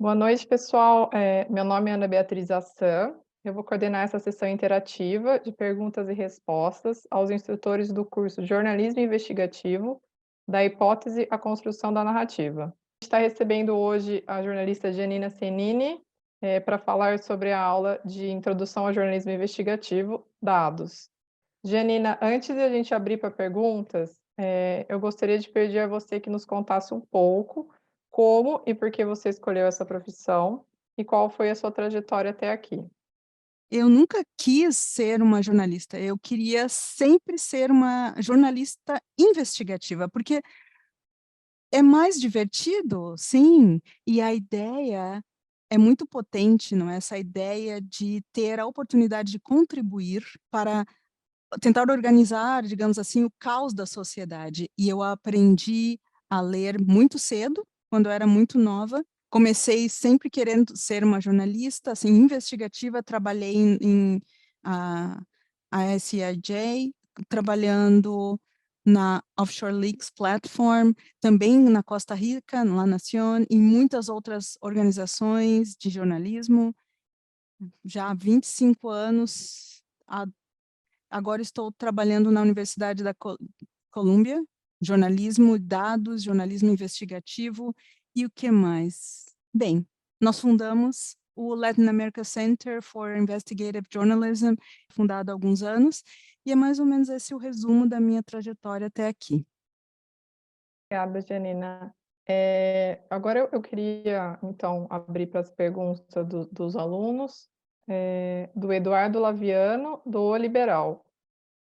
Boa noite, pessoal. Meu nome é Ana Beatriz Assan. Eu vou coordenar essa sessão interativa de perguntas e respostas aos instrutores do curso Jornalismo Investigativo, da hipótese à construção da narrativa. A gente está recebendo hoje a jornalista Janina Senini, para falar sobre a aula de Introdução ao Jornalismo Investigativo, dados. Janina, antes de a gente abrir para perguntas, eu gostaria de pedir a você que nos contasse um pouco como e por que você escolheu essa profissão e qual foi a sua trajetória até aqui. Eu nunca quis ser uma jornalista, eu queria sempre ser uma jornalista investigativa, porque é mais divertido, sim, e a ideia é muito potente, não é? Essa ideia de ter a oportunidade de contribuir para tentar organizar, digamos assim, o caos da sociedade. E eu aprendi a ler muito cedo, quando eu era muito nova. Comecei sempre querendo ser uma jornalista, assim, investigativa. Trabalhei em a, a SIJ, trabalhando na Offshore Leaks Platform, também na Costa Rica, na La Nación, e muitas outras organizações de jornalismo. Já há 25 anos, agora estou trabalhando na Universidade da Colômbia, jornalismo, dados, jornalismo investigativo e o que mais? Bem, nós fundamos o Latin America Center for Investigative Journalism, fundado há alguns anos, e é mais ou menos esse o resumo da minha trajetória até aqui. Obrigada, Janina. Agora eu queria, então, abrir para as perguntas dos alunos, do Eduardo Laviano, do O Liberal.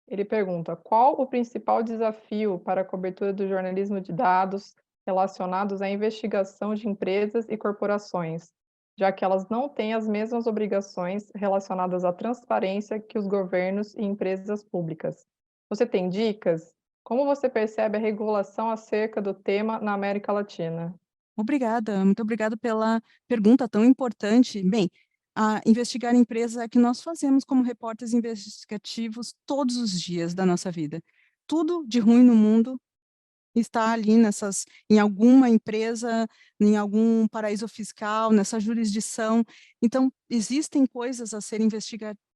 Ele pergunta: qual o principal desafio para a cobertura do jornalismo de dados relacionados à investigação de empresas e corporações, já que elas não têm as mesmas obrigações relacionadas à transparência que os governos e empresas públicas? Você tem dicas? Como você percebe a regulação acerca do tema na América Latina? Obrigada, muito obrigada pela pergunta tão importante. Bem, a investigar empresas é que nós fazemos como repórteres investigativos todos os dias da nossa vida. Tudo de ruim no mundo está ali em alguma empresa, em algum paraíso fiscal, nessa jurisdição. Então, existem coisas a serem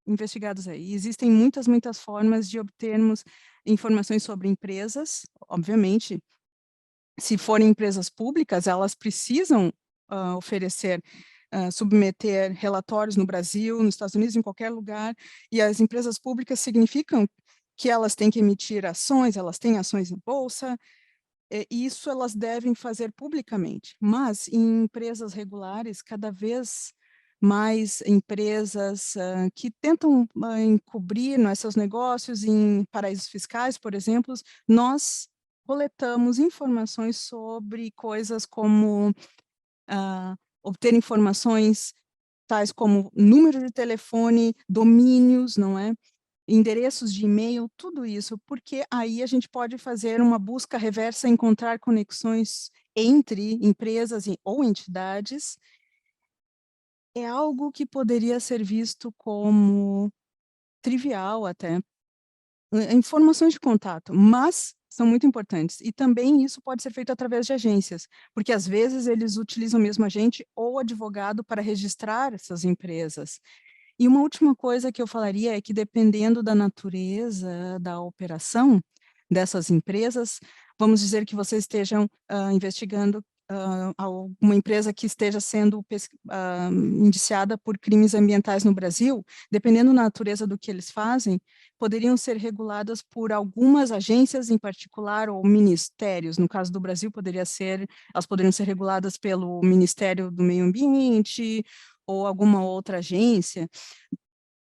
investigadas aí. Existem muitas, muitas formas de obtermos informações sobre empresas, obviamente. Se forem empresas públicas, elas precisam oferecer, submeter relatórios no Brasil, nos Estados Unidos, em qualquer lugar, e as empresas públicas significam que elas têm que emitir ações, elas têm ações em bolsa, e isso elas devem fazer publicamente. Mas em empresas regulares, cada vez mais empresas que tentam encobrir, não é, seus negócios em paraísos fiscais, por exemplo, nós coletamos informações sobre coisas como obter informações tais como número de telefone, domínios, não é? Endereços de e-mail, tudo isso, porque aí a gente pode fazer uma busca reversa, encontrar conexões entre empresas ou entidades. É algo que poderia ser visto como trivial até, informações de contato, mas são muito importantes. E também isso pode ser feito através de agências, porque às vezes eles utilizam mesmo agente ou advogado para registrar essas empresas. E uma última coisa que eu falaria é que, dependendo da natureza da operação dessas empresas, vamos dizer que vocês estejam investigando alguma empresa que esteja sendo indiciada por crimes ambientais no Brasil, dependendo da natureza do que eles fazem, poderiam ser reguladas por algumas agências em particular ou ministérios. No caso do Brasil, elas poderiam ser reguladas pelo Ministério do Meio Ambiente, ou alguma outra agência.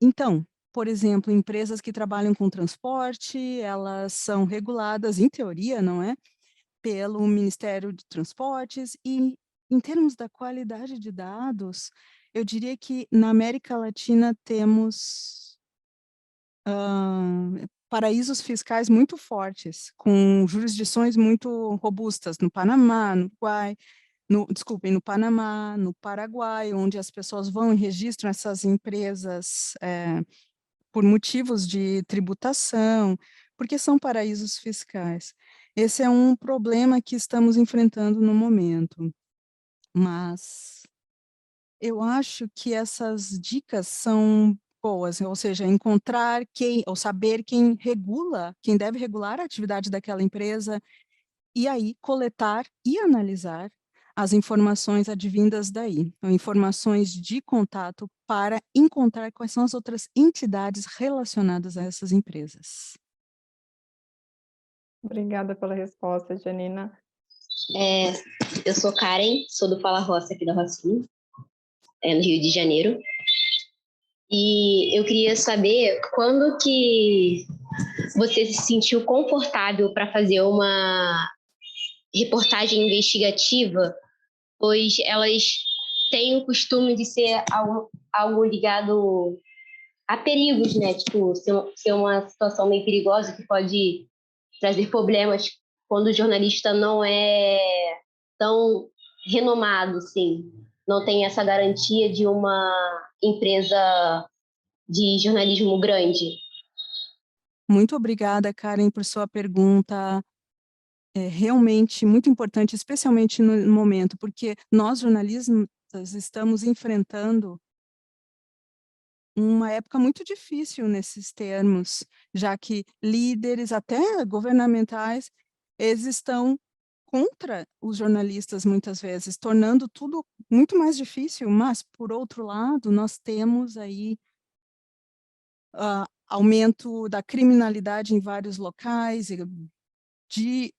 Então, por exemplo, empresas que trabalham com transporte, elas são reguladas, em teoria, não é? Pelo Ministério de Transportes, e em termos da qualidade de dados, eu diria que na América Latina temos paraísos fiscais muito fortes, com jurisdições muito robustas no Panamá, no Uruguai, desculpem, no Panamá, no Paraguai, onde as pessoas vão e registram essas empresas por motivos de tributação, porque são paraísos fiscais. Esse é um problema que estamos enfrentando no momento, mas Eu acho que essas dicas são boas, ou seja, encontrar quem, ou saber quem regula, quem deve regular a atividade daquela empresa, e aí coletar e analisar as informações advindas daí, então, informações de contato para encontrar quais são as outras entidades relacionadas a essas empresas. Obrigada pela resposta, Janina. É, eu sou Karen, sou do Fala Roça aqui da Rocinha, no Rio de Janeiro. E eu queria saber quando que você se sentiu confortável para fazer uma reportagem investigativa, pois elas têm o costume de ser algo ligado a perigos, né? Tipo, ser uma situação meio perigosa que pode trazer problemas quando o jornalista não é tão renomado, assim, não tem essa garantia de uma empresa de jornalismo grande. Muito obrigada, Karen, por sua pergunta. É realmente muito importante, especialmente no momento, porque nós, jornalistas, estamos enfrentando uma época muito difícil nesses termos, já que líderes, até governamentais, eles estão contra os jornalistas muitas vezes, tornando tudo muito mais difícil, mas, por outro lado, nós temos aí aumento da criminalidade em vários locais, de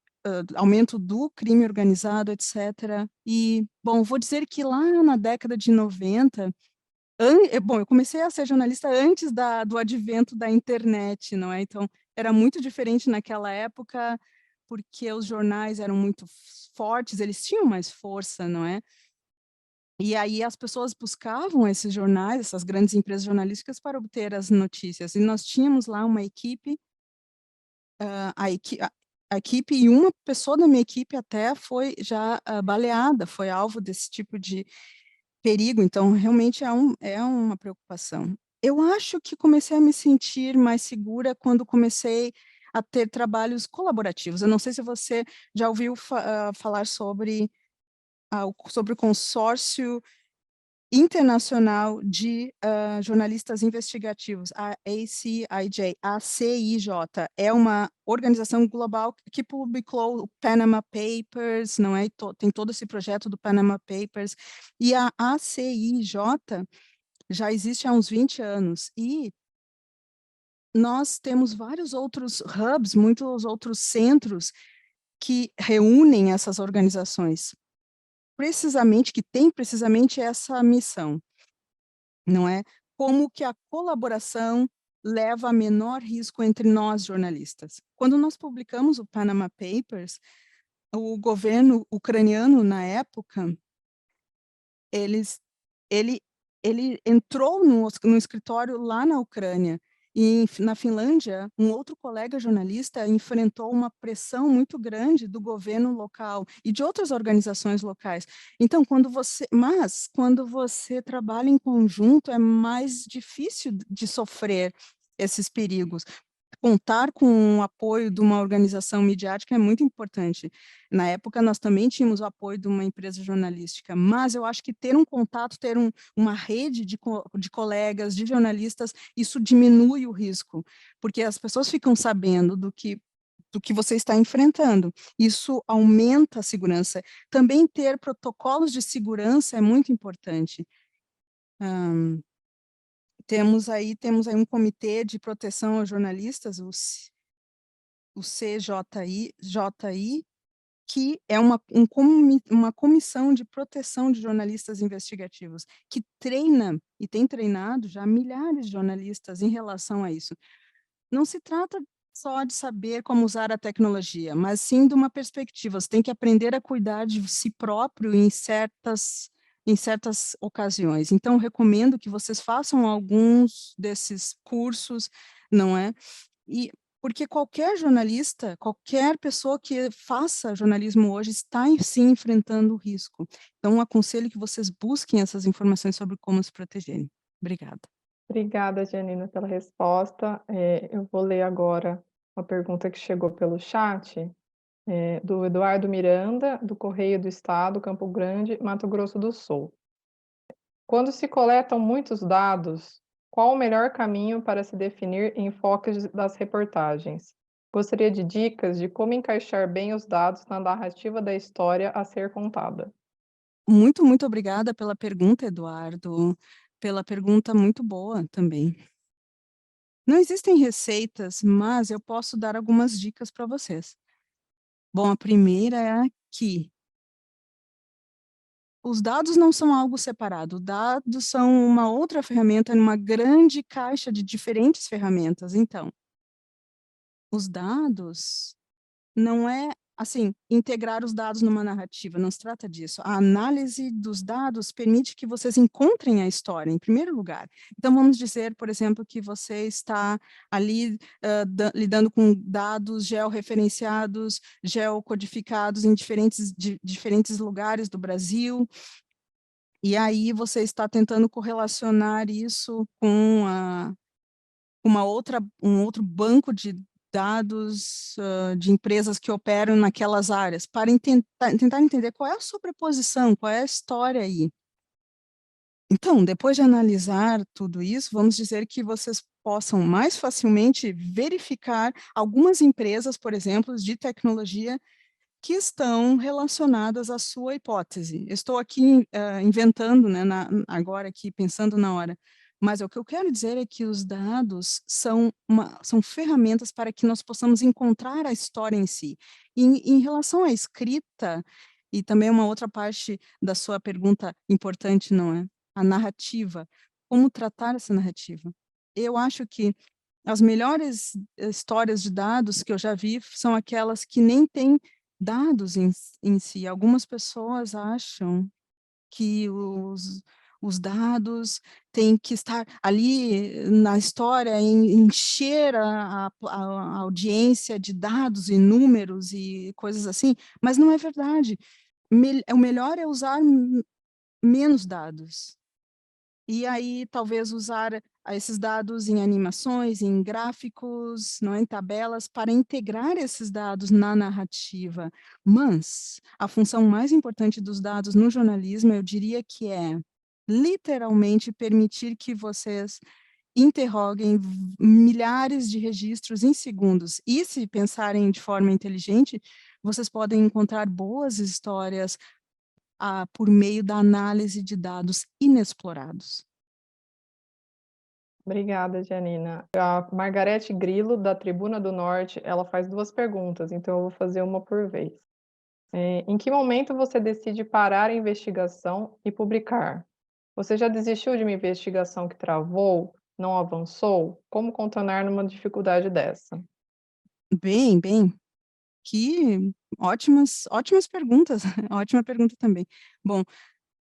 aumento do crime organizado, etc. E, bom, vou dizer que lá na década de 90, bom, eu comecei a ser jornalista antes do advento da internet, não é? Então, era muito diferente naquela época, porque os jornais eram muito fortes, eles tinham mais força, não é? E aí as pessoas buscavam esses jornais, essas grandes empresas jornalísticas, para obter as notícias. E nós tínhamos lá uma equipe, a equipe, e uma pessoa da minha equipe até foi já baleada, foi alvo desse tipo de perigo, então realmente é uma preocupação. Eu acho que comecei a me sentir mais segura quando comecei a ter trabalhos colaborativos. Eu não sei se você já ouviu falar sobre o consórcio internacional de jornalistas investigativos, a ACIJ, é uma organização global que publicou o Panama Papers, não é? Tem todo esse projeto do Panama Papers, e a ACIJ já existe há uns 20 anos, e nós temos vários outros hubs, muitos outros centros que reúnem essas organizações, que têm precisamente essa missão, não é? Como que a colaboração leva a menor risco entre nós, jornalistas. Quando nós publicamos o Panama Papers, o governo ucraniano, na época, eles, ele, ele entrou no escritório lá na Ucrânia, e na Finlândia, um outro colega jornalista enfrentou uma pressão muito grande do governo local e de outras organizações locais. Então, quando você trabalha em conjunto, é mais difícil de sofrer esses perigos. Contar com o apoio de uma organização midiática é muito importante. Na época, nós também tínhamos o apoio de uma empresa jornalística, mas eu acho que ter um contato, ter uma rede de colegas, de jornalistas, isso diminui o risco, porque as pessoas ficam sabendo do que você está enfrentando. Isso aumenta a segurança. Também ter protocolos de segurança é muito importante. Temos aí um comitê de proteção aos jornalistas, o CJI, que é uma comissão de proteção de jornalistas investigativos, que treina e tem treinado já milhares de jornalistas em relação a isso. Não se trata só de saber como usar a tecnologia, mas sim de uma perspectiva. Você tem que aprender a cuidar de si próprio em certas ocasiões. Então, recomendo que vocês façam alguns desses cursos, não é? E porque qualquer jornalista, qualquer pessoa que faça jornalismo hoje está sim enfrentando o risco. Então, aconselho que vocês busquem essas informações sobre como se protegerem. Obrigada. Obrigada, Janina, pela resposta. Eu vou ler agora uma pergunta que chegou pelo chat, do Eduardo Miranda, do Correio do Estado, Campo Grande, Mato Grosso do Sul. Quando se coletam muitos dados, qual o melhor caminho para se definir enfoques das reportagens? Gostaria de dicas de como encaixar bem os dados na narrativa da história a ser contada. Muito, muito obrigada pela pergunta, Eduardo, pela pergunta muito boa também. Não existem receitas, mas eu posso dar algumas dicas para vocês. Bom, a primeira é que os dados não são algo separado, dados são uma outra ferramenta numa grande caixa de diferentes ferramentas. Então, os dados não é, assim, integrar os dados numa narrativa, não se trata disso. A análise dos dados permite que vocês encontrem a história, em primeiro lugar. Então, vamos dizer, por exemplo, que você está ali lidando com dados georreferenciados, geocodificados em diferentes lugares do Brasil, e aí você está tentando correlacionar isso com um outro banco de dados de empresas que operam naquelas áreas, para tentar entender qual é a sobreposição, qual é a história aí. Então, depois de analisar tudo isso, vamos dizer que vocês possam mais facilmente verificar algumas empresas, por exemplo, de tecnologia, que estão relacionadas à sua hipótese. Estou aqui inventando, né, agora aqui, pensando na hora, mas o que eu quero dizer é que os dados são ferramentas para que nós possamos encontrar a história em si. Em relação à escrita, e também uma outra parte da sua pergunta importante, não é? A narrativa. Como tratar essa narrativa? Eu acho que as melhores histórias de dados que eu já vi são aquelas que nem têm dados em si. Algumas pessoas acham que os dados têm que estar ali na história, encher a audiência de dados e números e coisas assim, mas não é verdade. O melhor é usar menos dados. E aí, talvez usar esses dados em animações, em gráficos, não é, em tabelas, para integrar esses dados na narrativa. Mas a função mais importante dos dados no jornalismo, eu diria que é literalmente permitir que vocês interroguem milhares de registros em segundos. E se pensarem de forma inteligente, vocês podem encontrar boas histórias por meio da análise de dados inexplorados. Obrigada, Janina. A Margarete Grilo, da Tribuna do Norte, ela faz 2 perguntas, então eu vou fazer uma por vez. Em que momento você decide parar a investigação e publicar? Você já desistiu de uma investigação que travou, não avançou? Como contornar numa dificuldade dessa? Bem, que ótimas perguntas, ótima pergunta também. Bom,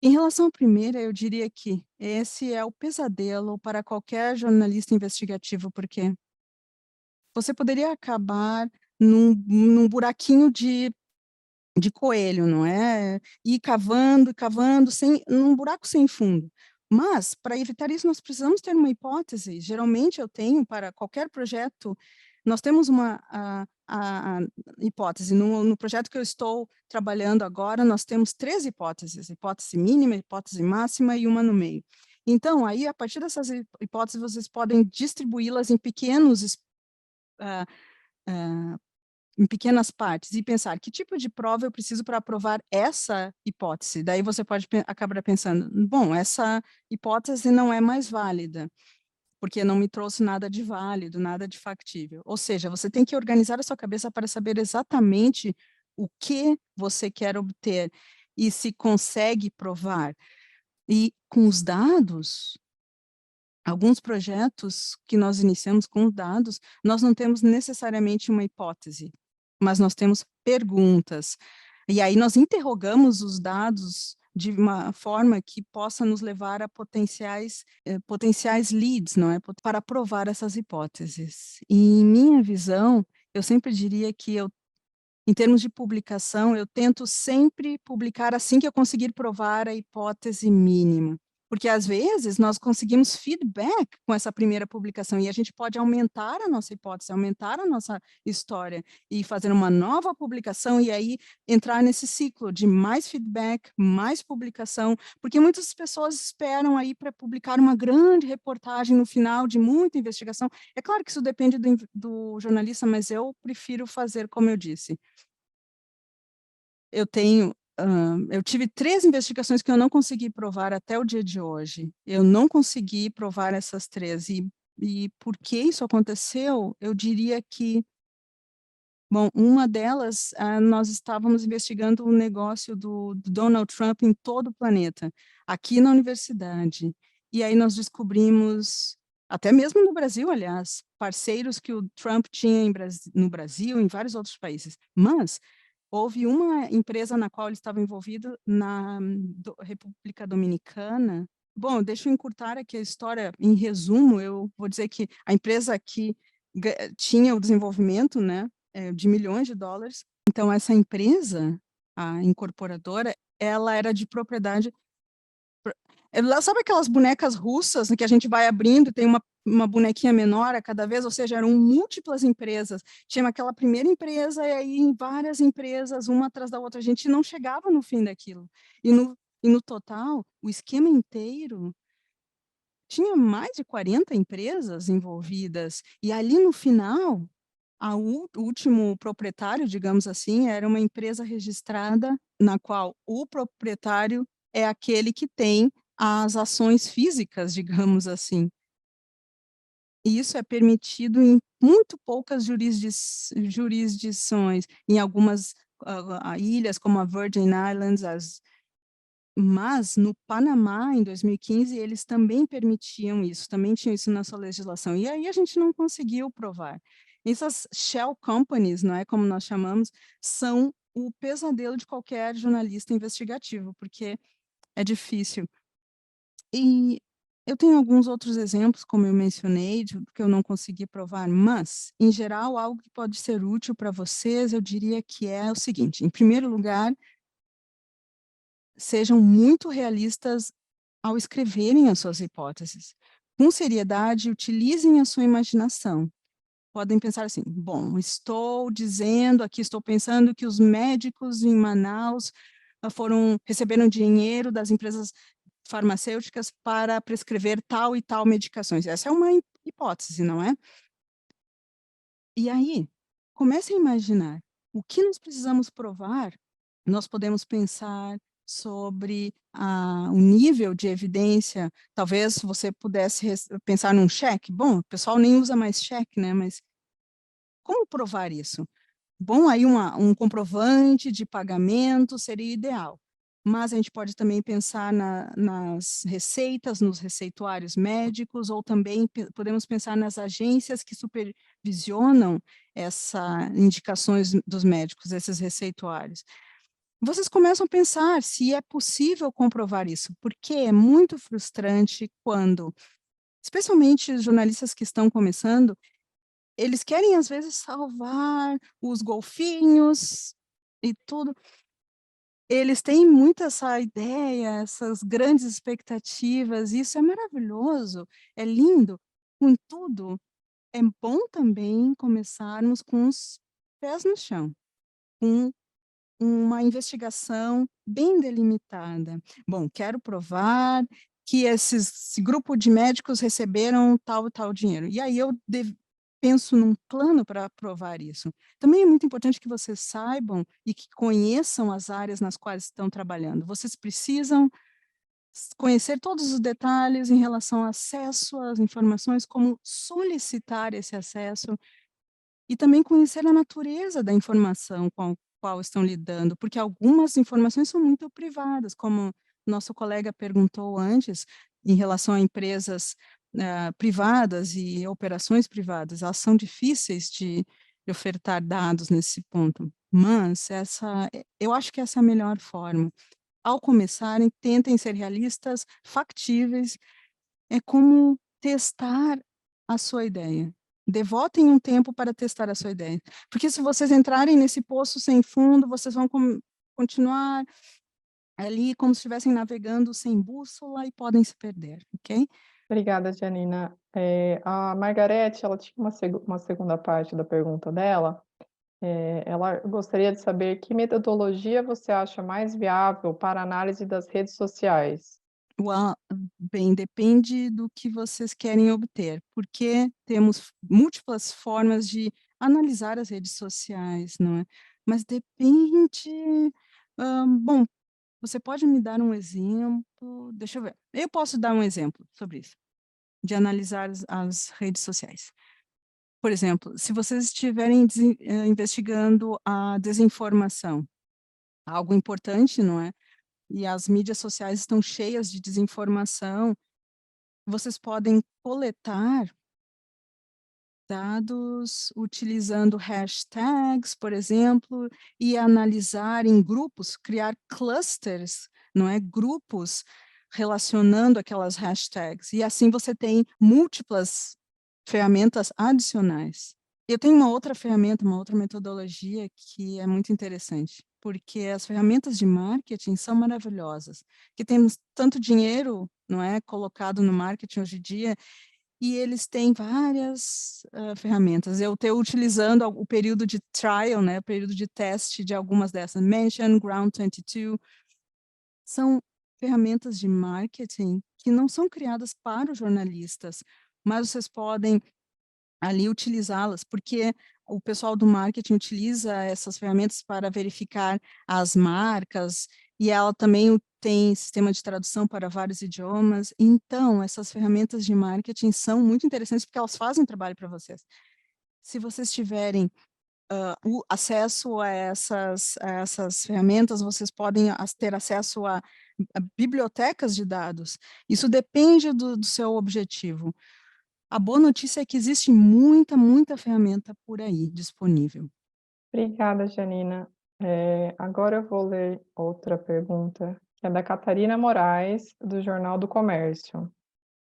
em relação à primeira, eu diria que esse é o pesadelo para qualquer jornalista investigativo, porque você poderia acabar num buraquinho de coelho, não é? Ir cavando, cavando, num buraco sem fundo. Mas, para evitar isso, nós precisamos ter uma hipótese. Geralmente, eu tenho, para qualquer projeto, nós temos uma a hipótese. No projeto que eu estou trabalhando agora, nós temos 3 hipóteses: hipótese mínima, hipótese máxima e uma no meio. Então, aí, a partir dessas hipóteses, vocês podem distribuí-las em em pequenas partes e pensar que tipo de prova eu preciso para provar essa hipótese. Daí você pode acabar pensando, bom, essa hipótese não é mais válida, porque não me trouxe nada de válido, nada de factível. Ou seja, você tem que organizar a sua cabeça para saber exatamente o que você quer obter e se consegue provar. E com os dados, alguns projetos que nós iniciamos com dados, nós não temos necessariamente uma hipótese, mas nós temos perguntas. E aí nós interrogamos os dados de uma forma que possa nos levar a potenciais leads, não é? Para provar essas hipóteses. E em minha visão, eu sempre diria que em termos de publicação, eu tento sempre publicar assim que eu conseguir provar a hipótese mínima. Porque, às vezes, nós conseguimos feedback com essa primeira publicação e a gente pode aumentar a nossa hipótese, aumentar a nossa história e fazer uma nova publicação e aí entrar nesse ciclo de mais feedback, mais publicação, porque muitas pessoas esperam aí para publicar uma grande reportagem no final de muita investigação. É claro que isso depende do jornalista, mas eu prefiro fazer como eu disse. Eu tive 3 investigações que eu não consegui provar até o dia de hoje. Eu não consegui provar essas 3. E por que isso aconteceu? Eu diria que, bom, uma delas, nós estávamos investigando o negócio do Donald Trump em todo o planeta, aqui na universidade. E aí nós descobrimos, até mesmo no Brasil, aliás, parceiros que o Trump tinha no Brasil, em vários outros países. Mas houve uma empresa na qual ele estava envolvido na República Dominicana. Bom, deixa eu encurtar aqui a história. Em resumo, eu vou dizer que a empresa que tinha o desenvolvimento, né, de milhões de dólares. Então, essa empresa, a incorporadora, ela era de propriedade... Sabe aquelas bonecas russas que a gente vai abrindo, tem uma bonequinha menor a cada vez, ou seja, eram múltiplas empresas. Tinha aquela primeira empresa e aí várias empresas, uma atrás da outra. A gente não chegava no fim daquilo. E no total, o esquema inteiro tinha mais de 40 empresas envolvidas. E ali no final, o último proprietário, digamos assim, era uma empresa registrada na qual o proprietário é aquele que tem as ações físicas, digamos assim. E isso é permitido em muito poucas jurisdições, em algumas ilhas, como a Virgin Islands, mas no Panamá, em 2015, eles também permitiam isso, também tinham isso na sua legislação. E aí a gente não conseguiu provar. Essas shell companies, não é, como nós chamamos, são o pesadelo de qualquer jornalista investigativo, porque é difícil. E eu tenho alguns outros exemplos, como eu mencionei, que eu não consegui provar, mas, em geral, algo que pode ser útil para vocês, eu diria que é o seguinte: em primeiro lugar, sejam muito realistas ao escreverem as suas hipóteses. Com seriedade, utilizem a sua imaginação. Podem pensar assim, bom, estou pensando que os médicos em Manaus receberam dinheiro das empresas farmacêuticas para prescrever tal e tal medicações. Essa é uma hipótese, não é? E aí, comece a imaginar o que nós precisamos provar. Nós podemos pensar sobre o nível de evidência. Talvez você pudesse pensar num cheque. Bom, o pessoal nem usa mais cheque, né? Mas como provar isso? Bom, aí um comprovante de pagamento seria ideal. Mas a gente pode também pensar nas receitas, nos receituários médicos, ou também podemos pensar nas agências que supervisionam essas indicações dos médicos, esses receituários. Vocês começam a pensar se é possível comprovar isso, porque é muito frustrante quando, especialmente os jornalistas que estão começando, eles querem, às vezes, salvar os golfinhos e tudo. Eles têm muito essa ideia, essas grandes expectativas, isso é maravilhoso, é lindo. Contudo, é bom também começarmos com os pés no chão, com uma investigação bem delimitada. Bom, quero provar que esse grupo de médicos receberam tal e tal dinheiro. E aí eu penso num plano para provar isso. Também é muito importante que vocês saibam e que conheçam as áreas nas quais estão trabalhando. Vocês precisam conhecer todos os detalhes em relação ao acesso às informações, como solicitar esse acesso, e também conhecer a natureza da informação com a qual estão lidando, porque algumas informações são muito privadas, como nosso colega perguntou antes, em relação a empresas privadas e operações privadas, elas são difíceis de ofertar dados nesse ponto, mas eu acho que essa é a melhor forma. Ao começarem, tentem ser realistas, factíveis, é como testar a sua ideia. Devotem um tempo para testar a sua ideia. Porque se vocês entrarem nesse poço sem fundo, vocês vão continuar ali como se estivessem navegando sem bússola e podem se perder, ok? Obrigada, Janina. A Margarete, ela tinha uma segunda parte da pergunta dela. Ela gostaria de saber que metodologia você acha mais viável para análise das redes sociais? Well, bem, depende do que vocês querem obter, porque temos múltiplas formas de analisar as redes sociais, não é? Mas depende. Bom, você pode me dar um exemplo? Deixa eu ver. Eu posso dar um exemplo sobre isso, de analisar as redes sociais. Por exemplo, se vocês estiverem investigando a desinformação, algo importante, não é? E as mídias sociais estão cheias de desinformação, vocês podem coletar dados utilizando hashtags, por exemplo, e analisar em grupos, criar clusters, não é? Grupos relacionando aquelas hashtags. E assim você tem múltiplas ferramentas adicionais. Eu tenho uma outra ferramenta, uma outra metodologia que é muito interessante, porque as ferramentas de marketing são maravilhosas, que temos tanto dinheiro, não é, colocado no marketing hoje em dia, e eles têm várias ferramentas. Eu estou utilizando o período de trial, né, o período de teste de algumas dessas. Mention, Ground 22, são ferramentas de marketing que não são criadas para os jornalistas, mas vocês podem ali utilizá-las, porque o pessoal do marketing utiliza essas ferramentas para verificar as marcas, e ela também tem sistema de tradução para vários idiomas. Então, essas ferramentas de marketing são muito interessantes porque elas fazem trabalho para vocês. Se vocês tiverem o acesso a essas ferramentas, vocês podem ter acesso a bibliotecas de dados. Isso depende do seu objetivo. A boa notícia é que existe muita ferramenta por aí disponível. Obrigada, Janina. Agora eu vou ler outra pergunta, que é da Catarina Moraes, do Jornal do Comércio.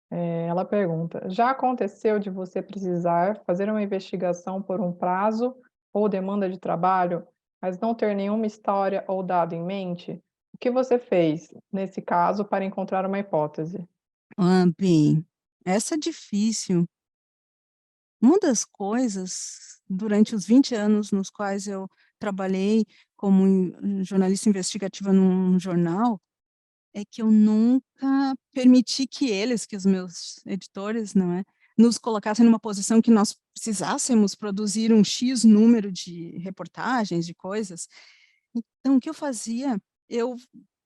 Ela pergunta: já aconteceu de você precisar fazer uma investigação por um prazo ou demanda de trabalho, mas não ter nenhuma história ou dado em mente? O que você fez, nesse caso, para encontrar uma hipótese? Bem, essa é difícil. Uma das coisas, durante os 20 anos nos quais eu trabalhei como jornalista investigativa num jornal, é que eu nunca permiti que eles, que os meus editores, não é, nos colocassem numa posição que nós precisássemos produzir um X número de reportagens, de coisas. Então, o que eu fazia? Eu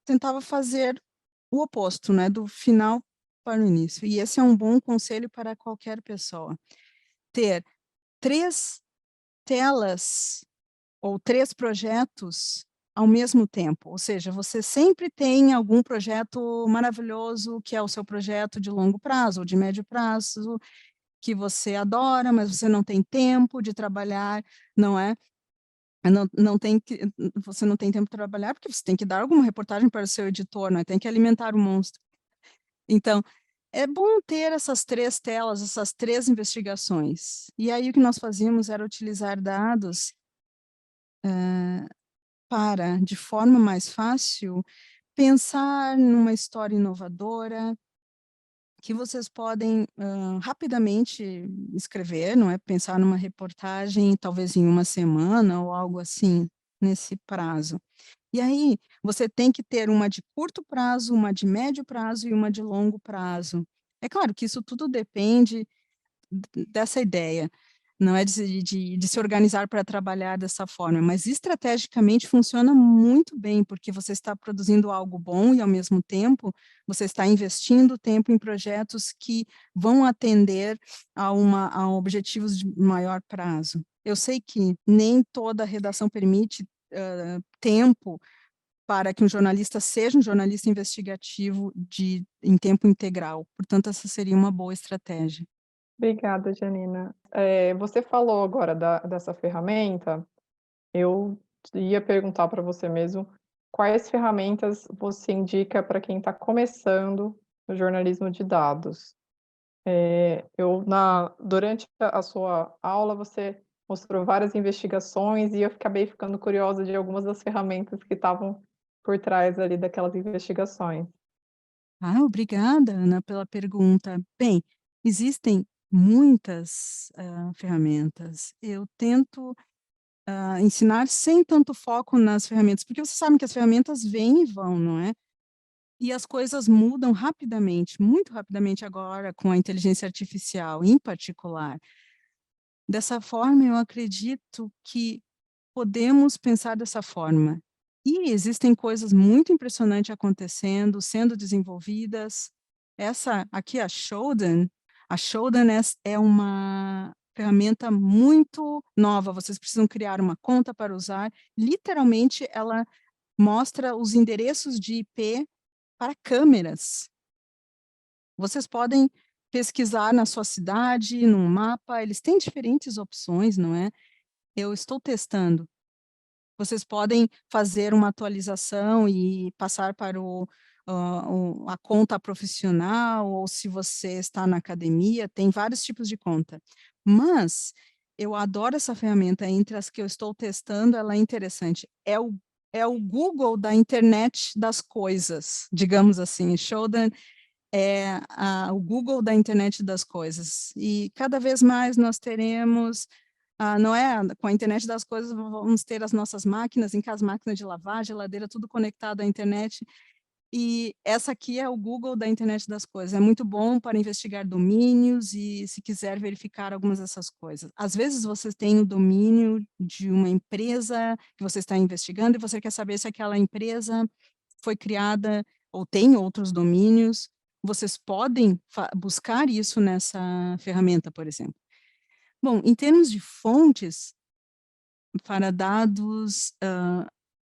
tentava fazer o oposto, né, do final para o início. E esse é um bom conselho para qualquer pessoa. Ter 3 telas ou 3 projetos ao mesmo tempo, ou seja, você sempre tem algum projeto maravilhoso, que é o seu projeto de longo prazo ou de médio prazo, que você adora, mas você não tem tempo de trabalhar, não é? Você não tem tempo de trabalhar porque você tem que dar alguma reportagem para o seu editor, não é? Tem que alimentar o monstro. Então, é bom ter essas 3 telas, essas 3 investigações. E aí o que nós fazíamos era utilizar dados para, de forma mais fácil, pensar numa história inovadora, que vocês podem rapidamente escrever, não é? Pensar numa reportagem, talvez em uma semana ou algo assim, nesse prazo. E aí, você tem que ter uma de curto prazo, uma de médio prazo e uma de longo prazo. É claro que isso tudo depende dessa ideia, não é de se organizar para trabalhar dessa forma, mas estrategicamente funciona muito bem, porque você está produzindo algo bom e, ao mesmo tempo, você está investindo tempo em projetos que vão atender a objetivos de maior prazo. Eu sei que nem toda redação permite tempo para que um jornalista seja um jornalista investigativo em tempo integral, portanto, essa seria uma boa estratégia. Obrigada, Janina. Você falou agora dessa ferramenta, eu ia perguntar para você mesmo, quais ferramentas você indica para quem está começando no jornalismo de dados? Durante a sua aula, você mostrou várias investigações e eu acabei ficando curiosa de algumas das ferramentas que estavam por trás ali daquelas investigações. Obrigada, Ana, pela pergunta. Bem, existem muitas ferramentas. Eu tento ensinar sem tanto foco nas ferramentas, porque você sabe que as ferramentas vêm e vão, não é? E as coisas mudam rapidamente, muito rapidamente agora, com a inteligência artificial, em particular. Dessa forma, eu acredito que podemos pensar dessa forma. E existem coisas muito impressionantes acontecendo, sendo desenvolvidas. Essa aqui, a Shodan é uma ferramenta muito nova. Vocês precisam criar uma conta para usar. Literalmente, ela mostra os endereços de IP para câmeras. Vocês podem pesquisar na sua cidade, num mapa, eles têm diferentes opções, não é? Eu estou testando. Vocês podem fazer uma atualização e passar para a conta profissional, ou se você está na academia, tem vários tipos de conta. Mas eu adoro essa ferramenta, entre as que eu estou testando, ela é interessante. É o Google da internet das coisas, digamos assim. Shodan é o Google da internet das coisas. E cada vez mais nós teremos não é? Com a internet das coisas, vamos ter as nossas máquinas, em casa, máquina de lavar, geladeira, tudo conectado à internet. E essa aqui é o Google da internet das coisas. É muito bom para investigar domínios e se quiser verificar algumas dessas coisas. Às vezes você tem o domínio de uma empresa que você está investigando e você quer saber se aquela empresa foi criada ou tem outros domínios. Vocês podem buscar isso nessa ferramenta, por exemplo. Bom, em termos de fontes, para dados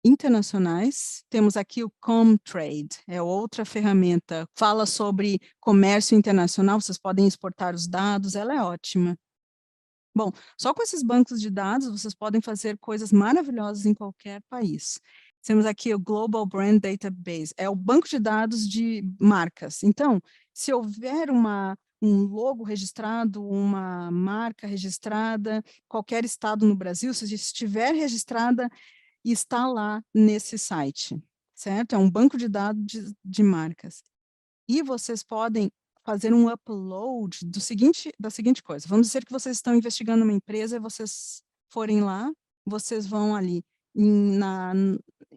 internacionais, temos aqui o Comtrade, é outra ferramenta, fala sobre comércio internacional, vocês podem exportar os dados, ela é ótima. Bom, só com esses bancos de dados, vocês podem fazer coisas maravilhosas em qualquer país. Temos aqui o Global Brand Database, é o banco de dados de marcas. Então, se houver um logo registrado, uma marca registrada, qualquer estado no Brasil, se estiver registrada, está lá nesse site, certo? É um banco de dados de marcas. E vocês podem fazer um upload da seguinte coisa. Vamos dizer que vocês estão investigando uma empresa e vocês forem lá, vocês vão ali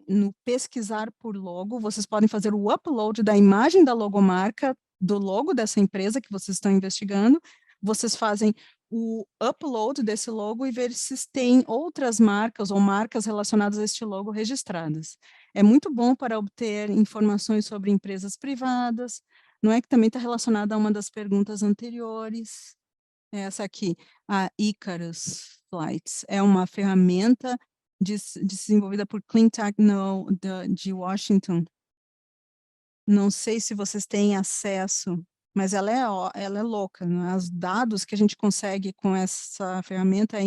no pesquisar por logo, vocês podem fazer o upload da imagem da logomarca, do logo dessa empresa que vocês estão investigando, vocês fazem o upload desse logo e ver se tem outras marcas ou marcas relacionadas a este logo registradas. É muito bom para obter informações sobre empresas privadas, não é, que também está relacionada a uma das perguntas anteriores. Essa aqui, a Icarus Flights, é uma ferramenta desenvolvida por Cleantech de Washington. Não sei se vocês têm acesso, mas ela é louca, né? Os dados que a gente consegue com essa ferramenta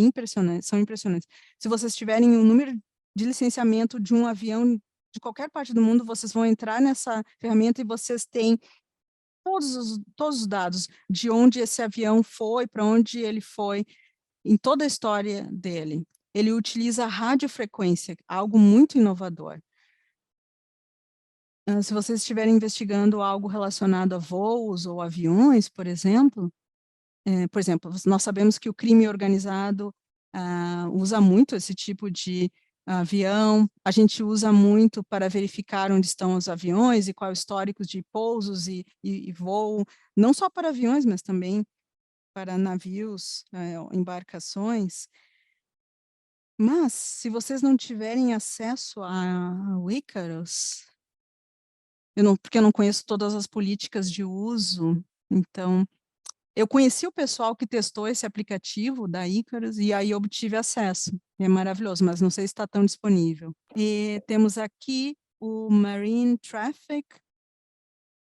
são impressionantes. Se vocês tiverem o número de licenciamento de um avião de qualquer parte do mundo, vocês vão entrar nessa ferramenta e vocês têm todos os dados de onde esse avião foi, para onde ele foi, em toda a história dele. Ele utiliza a radiofrequência, algo muito inovador. Se vocês estiverem investigando algo relacionado a voos ou aviões, por exemplo, nós sabemos que o crime organizado usa muito esse tipo de avião, a gente usa muito para verificar onde estão os aviões e qual é o histórico de pousos e voo, não só para aviões, mas também para navios, embarcações. Mas, se vocês não tiverem acesso ao Icarus, porque eu não conheço todas as políticas de uso, então, eu conheci o pessoal que testou esse aplicativo da Icarus e aí obtive acesso. É maravilhoso, mas não sei se está tão disponível. E temos aqui o Marine Traffic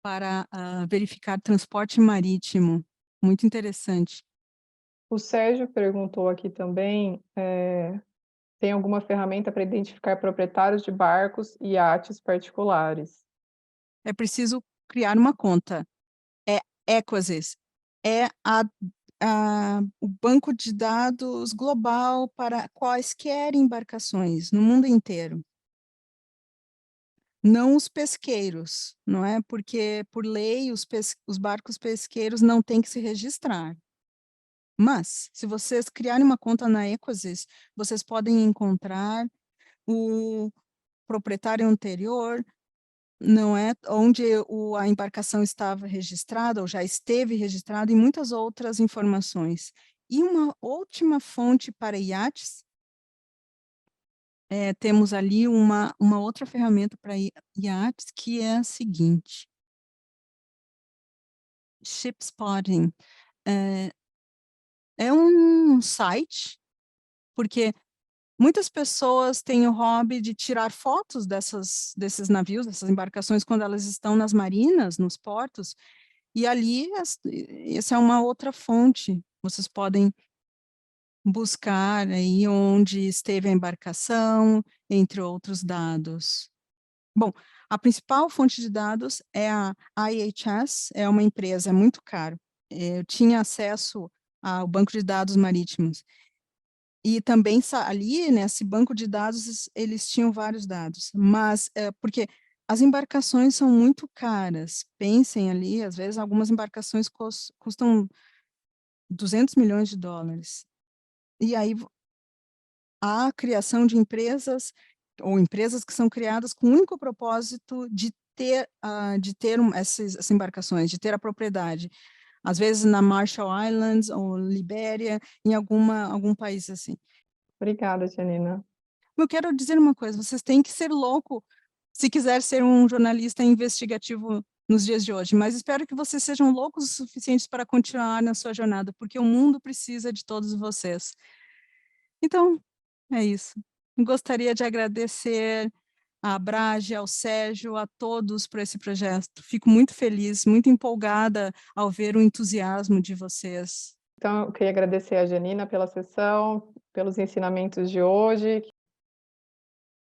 para verificar transporte marítimo. Muito interessante. O Sérgio perguntou aqui também, tem alguma ferramenta para identificar proprietários de barcos e iates particulares? É preciso criar uma conta. É Equasys. É o banco de dados global para quaisquer embarcações no mundo inteiro. não os pesqueiros, não é? Porque, por lei, os barcos pesqueiros não têm que se registrar. Mas, se vocês criarem uma conta na Equasys, vocês podem encontrar o proprietário anterior, não é? Onde a embarcação estava registrada, ou já esteve registrada, e muitas outras informações. E uma última fonte para iates, temos ali uma outra ferramenta para iates, que é a seguinte. Ship Spotting. É um site, porque muitas pessoas têm o hobby de tirar fotos desses navios, dessas embarcações, quando elas estão nas marinas, nos portos, e ali, essa é uma outra fonte. Vocês podem buscar aí onde esteve a embarcação, entre outros dados. Bom, a principal fonte de dados é a IHS, é uma empresa, é muito caro. Eu tinha acesso ao banco de dados marítimos. E também ali, nesse banco de dados, eles tinham vários dados. Mas, porque as embarcações são muito caras. Pensem ali, às vezes, algumas embarcações custam 200 milhões de dólares. E aí, a criação de empresas, ou empresas que são criadas com o único propósito de ter essas embarcações, de ter a propriedade. Às vezes na Marshall Islands ou Libéria, em algum país assim. Obrigada, Janina. Eu quero dizer uma coisa, vocês têm que ser louco se quiser ser um jornalista investigativo nos dias de hoje, mas espero que vocês sejam loucos o suficiente para continuar na sua jornada, porque o mundo precisa de todos vocês. Então, é isso. Gostaria de agradecer à Brage, ao Sérgio, a todos por esse projeto. Fico muito feliz, muito empolgada ao ver o entusiasmo de vocês. Então, eu queria agradecer a Janina pela sessão, pelos ensinamentos de hoje,